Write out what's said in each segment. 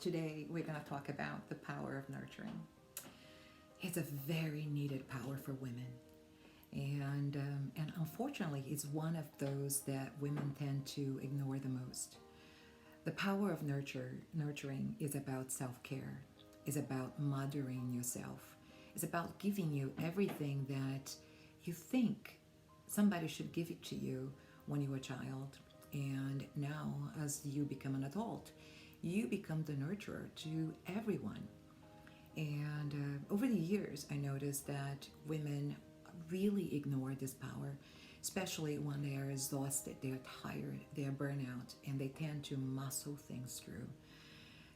Today we're going to talk about the power of nurturing. It's a very needed power for women, and unfortunately, it's one of those that women tend to ignore the most. The power of nurturing is about self-care, is about mothering yourself, is about giving you everything that you think somebody should give it to you when you were a child. And now, as you become an adult, you become the nurturer to everyone. And over the years, I noticed that women really ignore this power, especially when they are exhausted, they are tired, they are burnout, and they tend to muscle things through.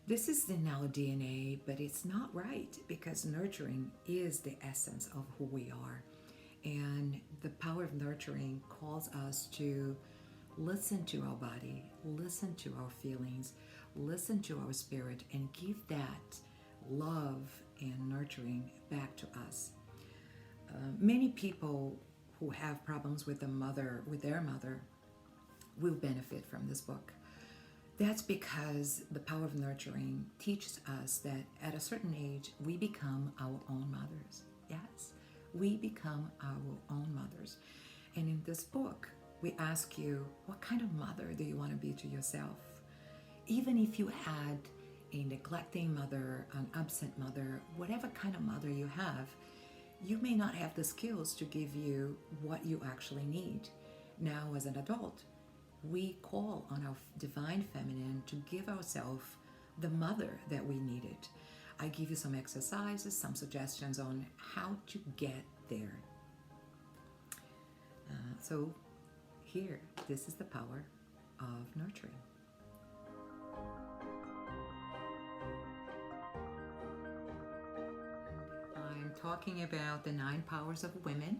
This is in our DNA, but it's not right because nurturing is the essence of who we are. And the power of nurturing calls us to listen to our body, listen to our feelings, listen to our spirit, and give that love and nurturing back to us. Many people who have problems with their mother, will benefit from this book. That's because the power of nurturing teaches us that at a certain age, we become our own mothers. Yes, we become our own mothers. And in this book, we ask you, what kind of mother do you want to be to yourself? Even if you had a neglecting mother, an absent mother, whatever kind of mother you have, you may not have the skills to give you what you actually need. Now, as an adult, we call on our divine feminine to give ourselves the mother that we needed. I give you some exercises, some suggestions on how to get there. So here, this is the power of nurturing. I'm talking about the 9 powers of women,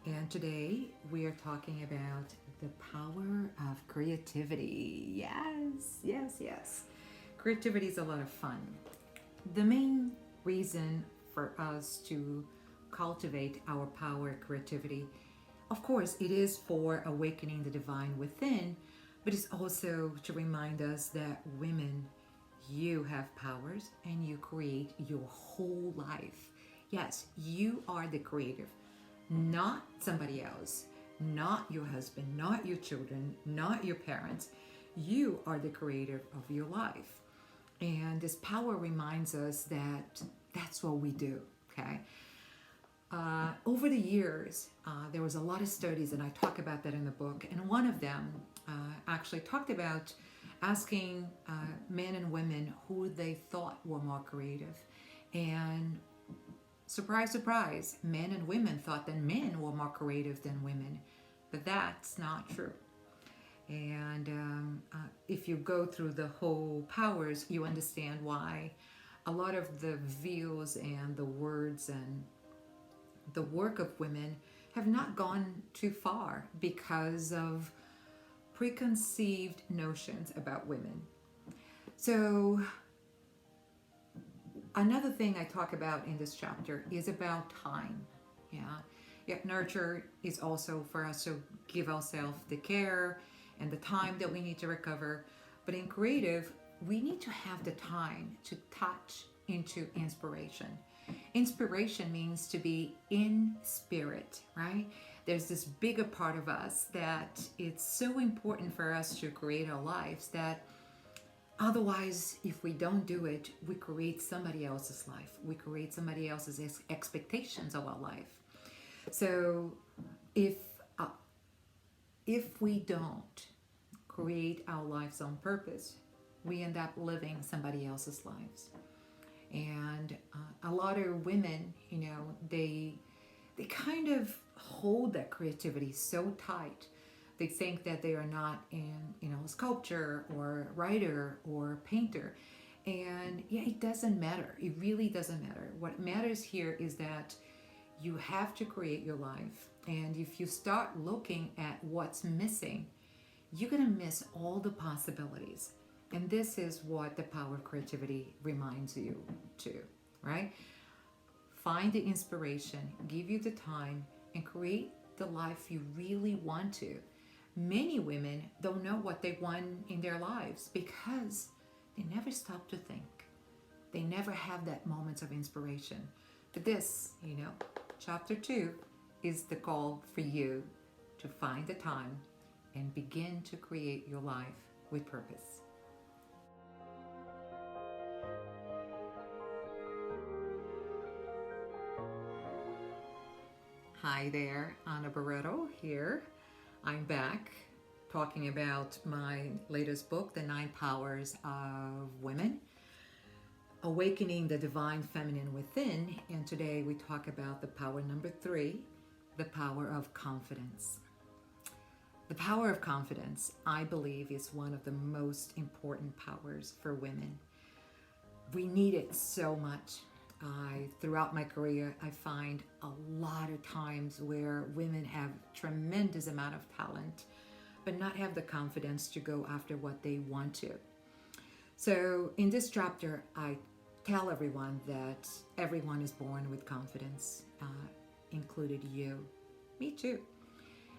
and today we are talking about the power of creativity. Yes, yes, yes. Creativity is a lot of fun. The main reason for us to cultivate our power, creativity, of course, it is for awakening the divine within, but it's also to remind us that women, you have powers and you create your whole life. Yes, you are the creative, not somebody else, not your husband, not your children, not your parents. You are the creator of your life. And this power reminds us that that's what we do, okay? Over the years, there was a lot of studies, and I talk about that in the book, and one of them actually talked about asking men and women who they thought were more creative. And surprise, surprise, men and women thought that men were more creative than women, but that's not true. And if you go through the whole powers, you understand why a lot of the views and the words and the work of women have not gone too far because of preconceived notions about women. So another thing I talk about in this chapter is about time. Yet nurture is also for us to give ourselves the care and the time that we need to recover. But in creative, we need to have the time to touch into inspiration. Inspiration means to be in spirit, right? There's this bigger part of us that it's so important for us to create our lives that otherwise, if we don't do it, we create somebody else's life. We create somebody else's expectations of our life. So if we don't create our lives on purpose, we end up living somebody else's lives. And a lot of women, they kind of hold that creativity so tight. They think that they are not in, sculpture or writer or painter. And yeah, it doesn't matter. It really doesn't matter. What matters here is that you have to create your life. And if you start looking at what's missing, you're going to miss all the possibilities. And this is what the power of creativity reminds you to, right? Find the inspiration, give you the time, and create the life you really want to. Many women don't know what they want in their lives because They never stop to think. They never have that moment of inspiration. But this, chapter 2 is the call for you to find the time and begin to create your life with purpose. Hi there, Anna Barreto here. I'm back talking about my latest book, The 9 Powers of Women, Awakening the Divine Feminine Within. And today we talk about the power number 3, the power of confidence. The power of confidence, I believe, is one of the most important powers for women. We need it so much. Throughout my career, I find a lot of times where women have tremendous amount of talent, but not have the confidence to go after what they want to. So in this chapter, I tell everyone that everyone is born with confidence, included you, me too.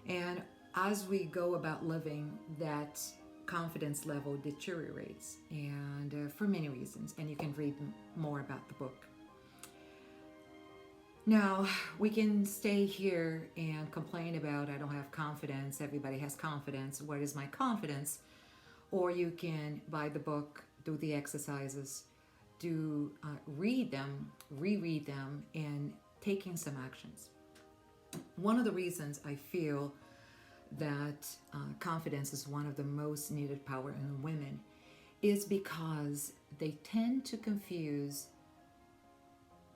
And as we go about living, that confidence level deteriorates, and for many reasons, and you can read more about the book. Now, we can stay here and complain about, I don't have confidence, everybody has confidence, where is my confidence? Or you can buy the book, do the exercises, read them, reread them, and taking some actions. One of the reasons I feel that confidence is one of the most needed power in women is because they tend to confuse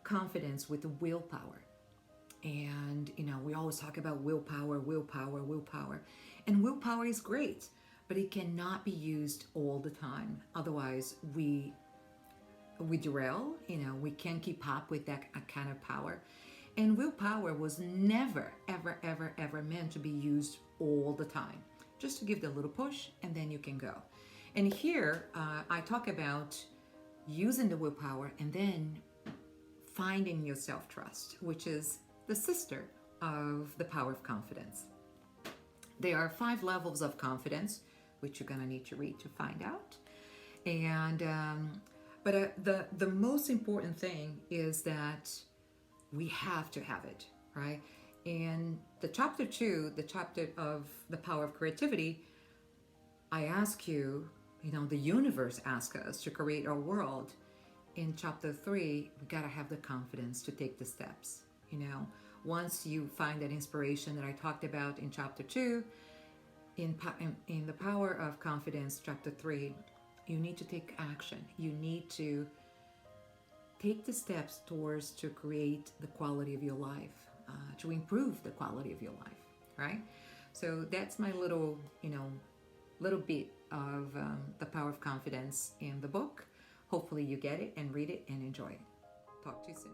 confidence with willpower. And we always talk about willpower. And willpower is great, but it cannot be used all the time. Otherwise we derail, we can't keep up with that kind of power. And willpower was never, ever meant to be used all the time. Just to give the little push and then you can go. And here I talk about using the willpower and then finding your self-trust, which is the sister of the power of confidence. There are 5 levels of confidence, which you're going to need to read to find out. And but the most important thing is that we have to have it, right? In the chapter 2, the chapter of the power of creativity, I ask you, the universe asks us to create our world. In chapter 3, we gotta have the confidence to take the steps. Once you find that inspiration that I talked about in chapter 2, in the power of confidence, chapter 3, you need to take action. You need to take the steps towards to create the quality of your life, to improve the quality of your life, right? So that's my little bit of the power of confidence in the book. Hopefully you get it and read it and enjoy it. Talk to you soon.